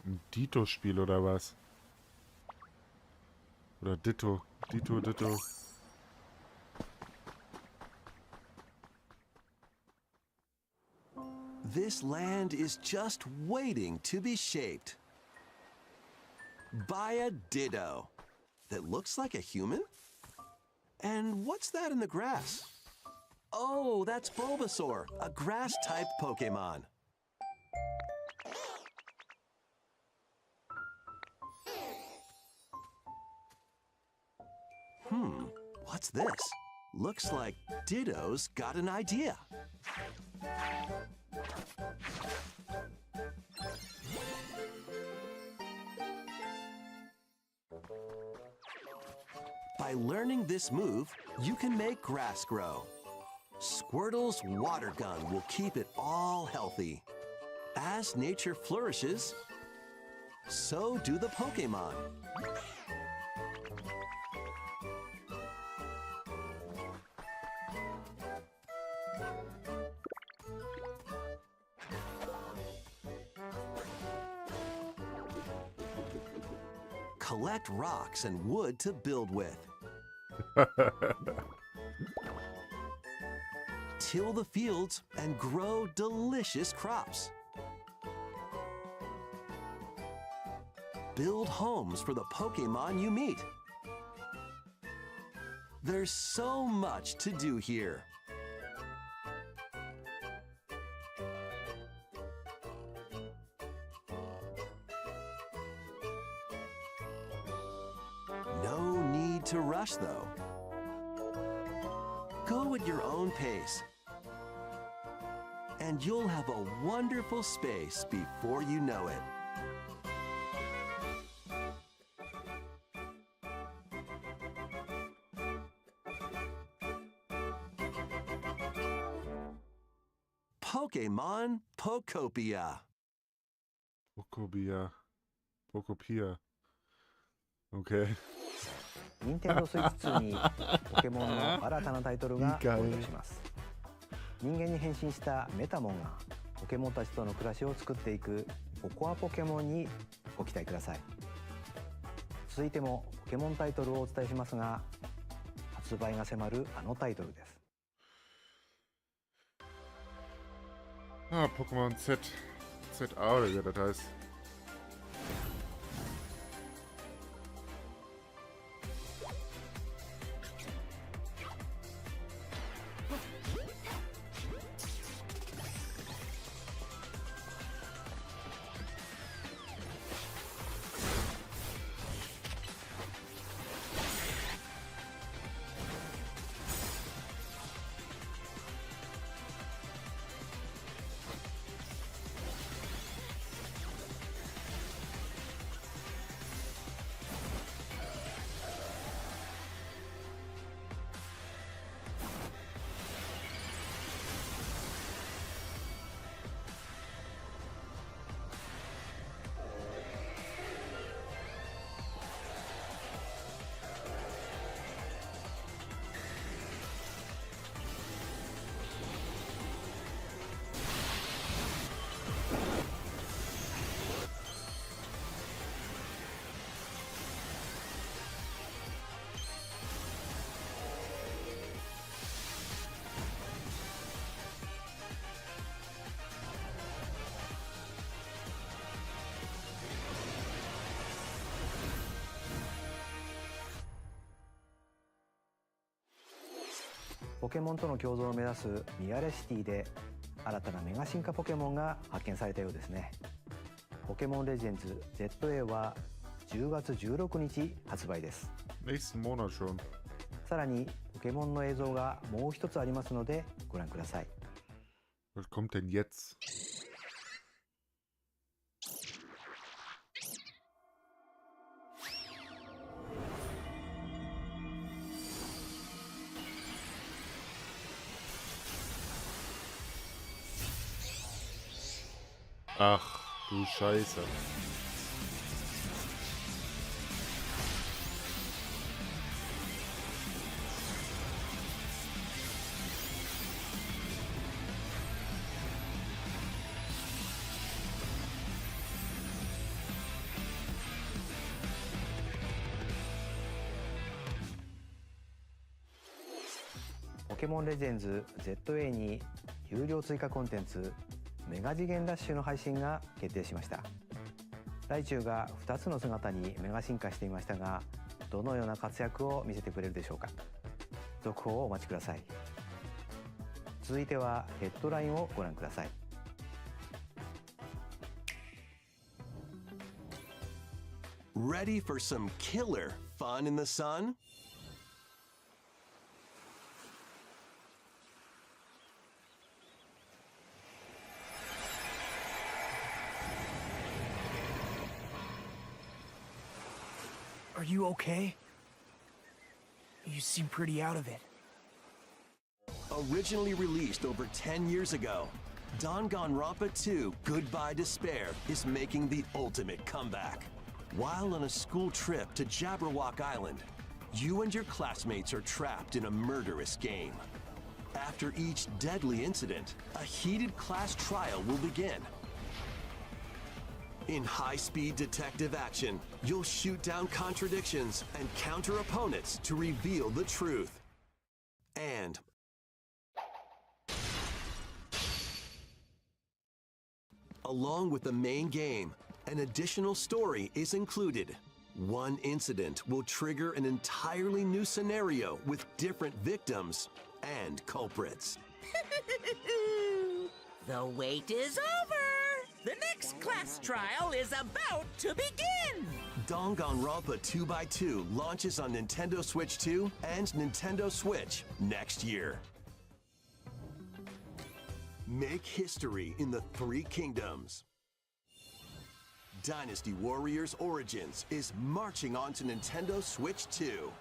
Ein Dito-Spiel oder was? Oder Ditto. Ditto. This land is just waiting to be shaped by a Ditto that looks like a human? And what's that in the grass? Oh, that's Bulbasaur, a grass-type Pokemon. What's this? Looks like Ditto's got an idea. By learning this move, you can make grass grow. Squirtle's water gun will keep it all healthy. As nature flourishes, so do the Pokemon. Collect rocks and wood to build with. Till the fields and grow delicious crops. Build homes for the Pokemon you meet. There's so much to do here. No need to rush, though. Go at your own pace, and you'll have a wonderful space before you know it. Pokemon Pokopia. Pokopia. Okay. 任天堂スイッチ2にポケモンの新たなタイトルが登場します。人間に変身したメタモンがポケモンたちとの暮らしを作っていくココアポケモンにご期待ください。続いてもポケモンタイトルをお伝えしますが、発売が迫るあのタイトルです。Pokémon ZA oder wie das heißt.「ポケモンとの共存を目指すミアレシティで新たなメガ進化ポケモンが発見されたようですね。ポケモンレジェンズ ZA は10月16日発売です。Nächsten Monat schon. さらにポケモンの映像がもう一つありますのでご覧ください。Was kommt denn jetzt? Ach, du Scheiße.ポケモンレジェンズ ZA に有料追加コンテンツメガ次元ダッシュの配信が決定しました。ライチュウが2つの姿にメガ進化していましたが、どのような活躍を見せてくれるでしょうか。続報をお待ちください。続いてはヘッドラインをご覧ください。Ready for some killer fun in the sun? Are you okay? You seem pretty out of it. Originally released over 10 years ago, Danganronpa 2 Goodbye Despair is making the ultimate comeback. While on a school trip to Jabberwock Island, you and your classmates are trapped in a murderous game. After each deadly incident, a heated class trial will begin. In high-speed detective action, you'll shoot down contradictions and counter opponents to reveal the truth. And along with the main game, an additional story is included. One incident will trigger an entirely new scenario with different victims and culprits. The wait is over! The next class trial is about to begin! Danganronpa 2x2 launches on Nintendo Switch 2 and Nintendo Switch next year. Make history in the Three Kingdoms. Dynasty Warriors Origins is marching on to Nintendo Switch 2.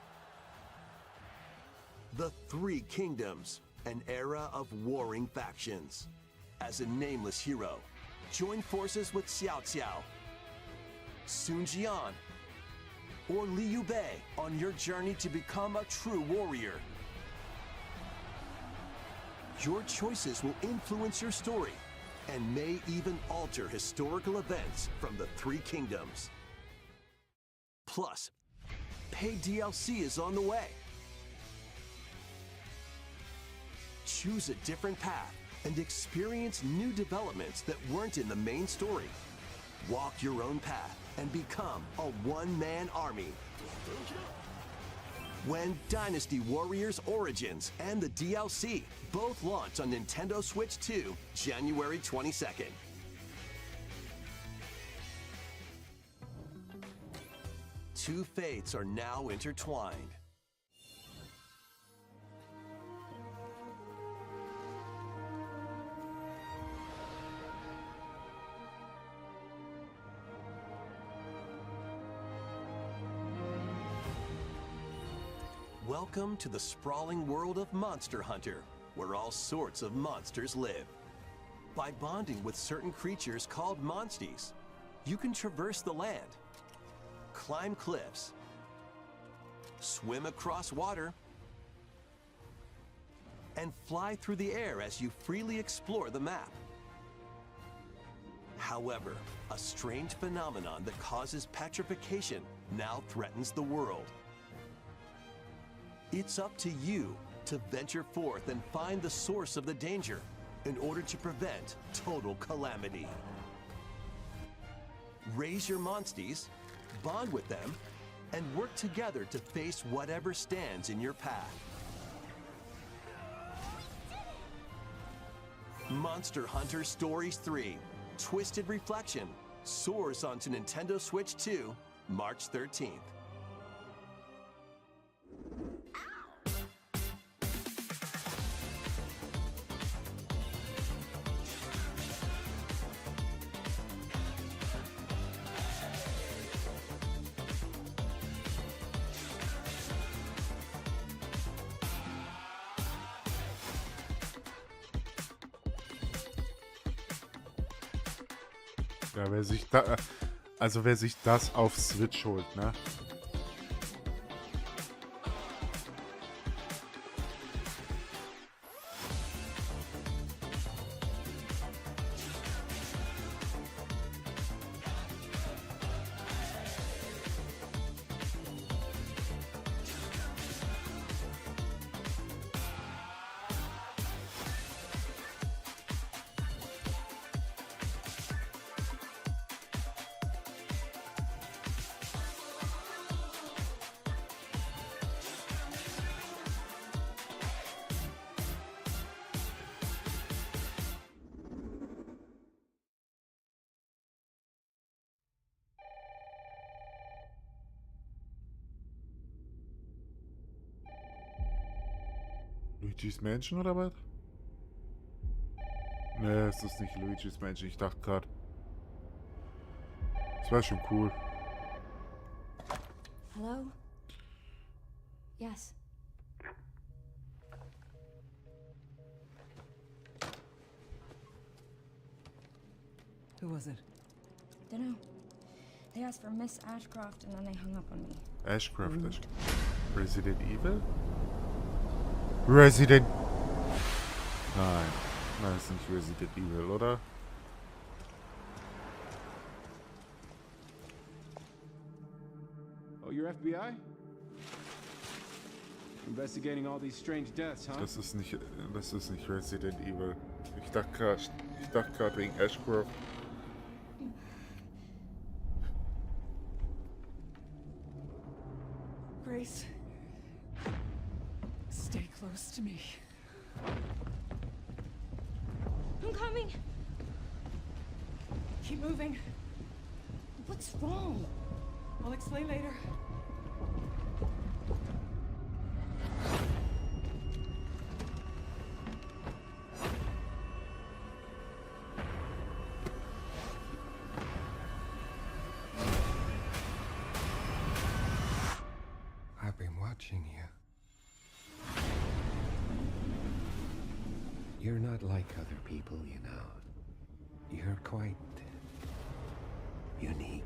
The Three Kingdoms, an era of warring factions. As a nameless hero, join forces with Xiao Xiao, Sun Jian, or Liu Bei on your journey to become a true warrior. Your choices will influence your story and may even alter historical events from the Three Kingdoms. Plus, paid DLC is on the way. Choose a different path and experience new developments that weren't in the main story. Walk your own path and become a one-man army. When Dynasty Warriors Origins and the DLC both launch on Nintendo Switch 2, January 22nd. Two fates are now intertwined. Welcome to the sprawling world of Monster Hunter, where all sorts of monsters live. By bonding with certain creatures called monsties, you can traverse the land, climb cliffs, swim across water, and fly through the air as you freely explore the map. However, a strange phenomenon that causes petrification now threatens the world. It's up to you to venture forth and find the source of the danger in order to prevent total calamity. Raise your monsties, bond with them, and work together to face whatever stands in your path. Monster Hunter Stories 3: Twisted Reflection soars onto Nintendo Switch 2, March 13th. Ja, wer sich das auf Switch holt, ne? Luigi's Mansion oder was? Ne, es ist nicht Luigi's Mansion. Ich dachte gerade. Das war schon cool. Hello? Yes. Who was it? Dunno. They asked for Miss Ashcroft and then they hung up on me. Ashcroft. Resident Evil? Resident... Nein. Nein, ist nicht Resident Evil, oder? Oh, you're FBI? Investigating all these strange deaths, huh? Das ist nicht Resident Evil. Ich dachte gerade wegen Ashcroft. Grace, stay close to me. I'm coming. Keep moving. What's wrong? I'll explain later. I've been watching you. You're not like other people, you know. You're quite unique.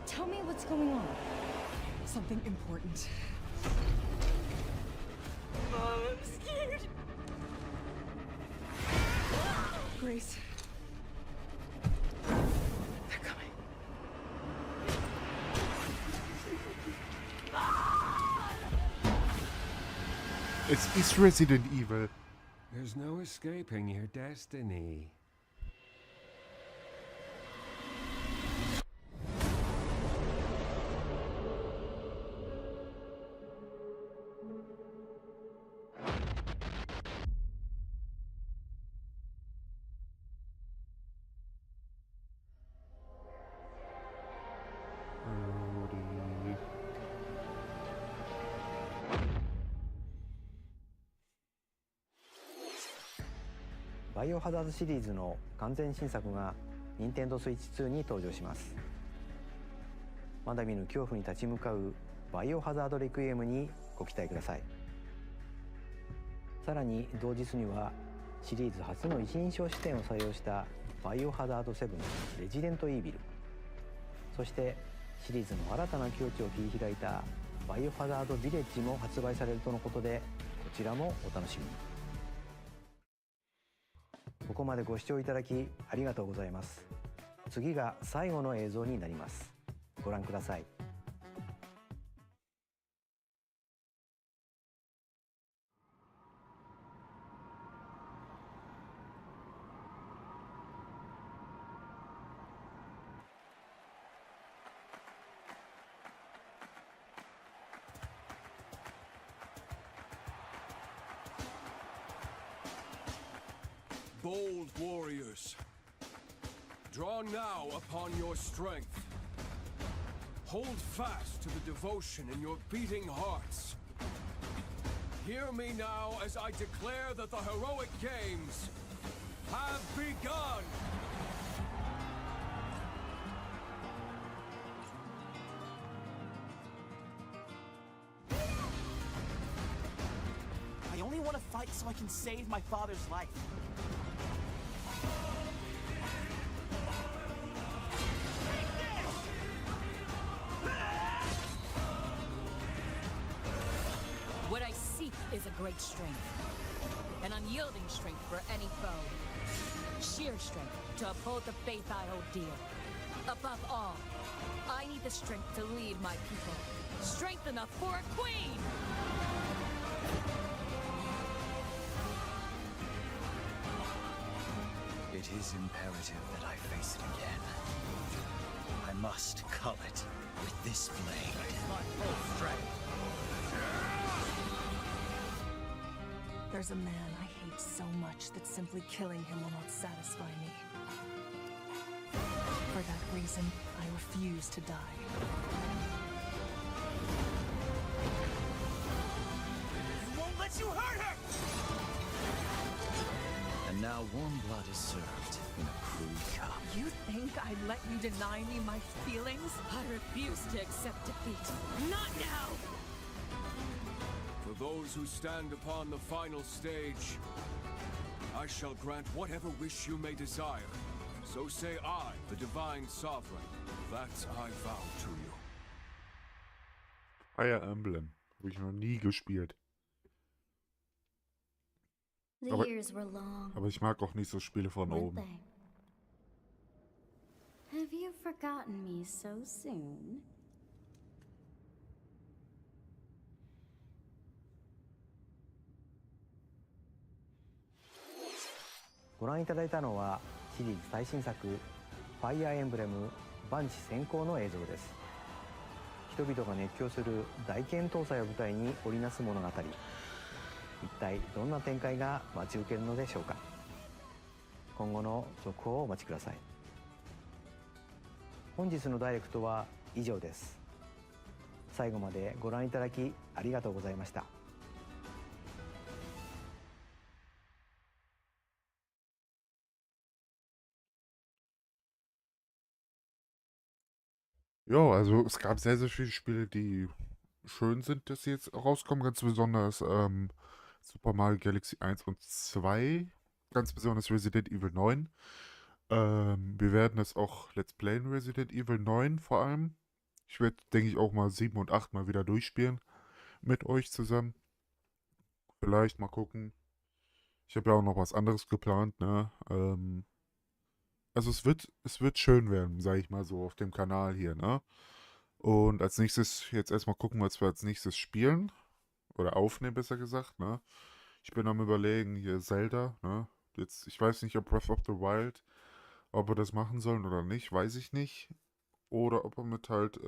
Tell me what's going on. Something important. I'm scared. Grace. They're coming. It's Resident Evil. There's no escaping your destiny.バイオハザードシリーズの完全新作が任天堂スイッチ2に登場します。まだ見ぬ恐怖に立ち向かうバイオハザードレクイエムにご期待ください。さらに同日にはシリーズ初の一人称視点を採用したバイオハザード7レジデントイービル、そしてシリーズの新たな境地を切り開いたバイオハザードヴィレッジも発売されるとのことで、こちらもお楽しみに。ここまでご視聴いただきありがとうございます。次が最後の映像になります。ご覧ください。Bold warriors, draw now upon your strength. Hold fast to the devotion in your beating hearts. Hear me now as I declare that the heroic games have begun! I only want to fight so I can save my father's life. What I seek is a great strength. An unyielding strength for any foe. Sheer strength to uphold the faith I hold dear. Above all, I need the strength to lead my people. Strength enough for a queen! It is imperative that I face it again. I must cull it with this blade. My full strength. There's a man I hate so much that simply killing him will not satisfy me. For that reason, I refuse to die. hurt her! And now warm blood is served in a crude cup. You think I'd let you deny me my feelings? I refuse to accept defeat. Not now! For those who stand upon the final stage, I shall grant whatever wish you may desire. So say I, the Divine Sovereign, that I vow to you. Fire Emblem. Habe ich noch nie gespielt. The Aber, years were long. aber ich mag auch nicht so Spiele von weren't oben. they? Have you forgotten me so soon?ご覧いただいたのはシリーズ最新作「ファイアーエンブレム万地先行」の映像です。人々が熱狂する大剣闘祭を舞台に織りなす物語、一体どんな展開が待ち受けるのでしょうか。今後の続報をお待ちください。本日のダイレクトは以上です。最後までご覧いただきありがとうございました。Ja, also es gab sehr, sehr viele Spiele, die schön sind, dass sie jetzt rauskommen. Ganz besonders Super Mario Galaxy 1 und 2. Ganz besonders Resident Evil 9. Wir werden das auch Let's Playen Resident Evil 9 vor allem. Ich werde, denke ich, auch mal 7 und 8 mal wieder durchspielen. Mit euch zusammen. Vielleicht mal gucken. Ich habe ja auch noch was anderes geplant, ne? Also es wird schön werden, sage ich mal so, auf dem Kanal hier, ne? Und als nächstes, jetzt erstmal gucken, was wir als nächstes spielen. Oder aufnehmen, besser gesagt, ne? Ich bin am Überlegen, hier Zelda, ne? Jetzt, ich weiß nicht, ob Breath of the Wild, ob wir das machen sollen oder nicht, weiß ich nicht. Oder ob wir mit halt,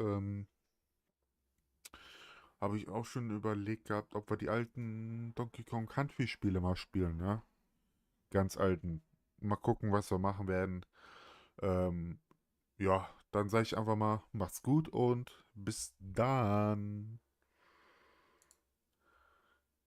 habe ich auch schon überlegt gehabt, ob wir die alten Donkey Kong Country Spiele mal spielen, ne? Ganz alten. Mal gucken, was wir machen werden. Ja, dann sage ich einfach mal, macht's gut und bis dann.